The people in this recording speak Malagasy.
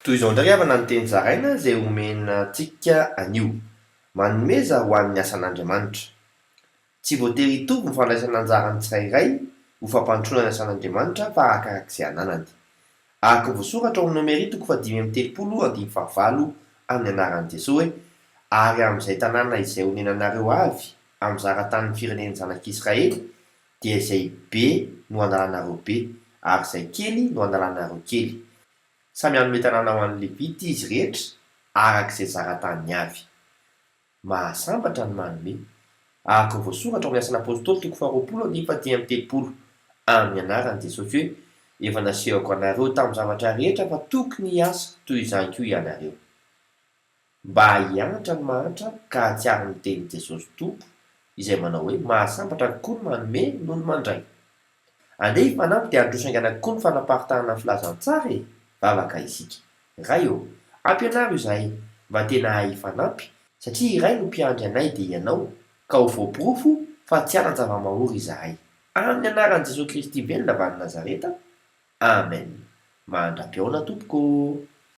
Toy izao indray avana ny teny zaraina izay omenantsika anio. Manomeza ho an'ny asan'Andriamanitra. Tsy voatery hitovy ny fandraisana anjarany tsirairay ho fampandrosoana ny asan'Andriamanitra fa arakarak'izay ananany. Araka voasoratra ao amin'ny Nomeria 5:30-5:20 amin'ny anaran'i Jesosy hoe: ary amin'izay tanàna izay honenanareo avy amin'ny zaran-tanin'ny firenen'ny zanak'Israely, dia izay be no analanareo be, ary izay kely no analanareo kely. Samy hanome tanàna ho an'ny Levita izy rehetra arak'izay zaran-taniny avy. Mahasambatra ny manome. Araka voasoratra ao amin'ny Asan'ny Apôstôly 20:10-30 amin'ny anaran'i Jesosy hoe: efa nasehoko anareo tamin'ny zavatra rehetra fa tokony hiasa toy izany koa ianareo. Mba hianatra ny mahantra ka hatsiaro ny tenin'i Jesosy Tompo izay manao hoe mahasambatra kokoa ny manome noho ny mandray. Andeha hifanampy dia handroso aingana kokoa ny fanaparitahana ny filazantsara e! Vavaka isika. Ray ampianaro izahay mba tena hahay hifanampy, satria iray no mpiandry anay dia ianao, ka ho voaporofo fa tsy hanan-java-mahory izahay. Amin'ny anaran'i Jesosy Kristy velona avy any Nazareta. Amen. Mandrapiaona tompoko.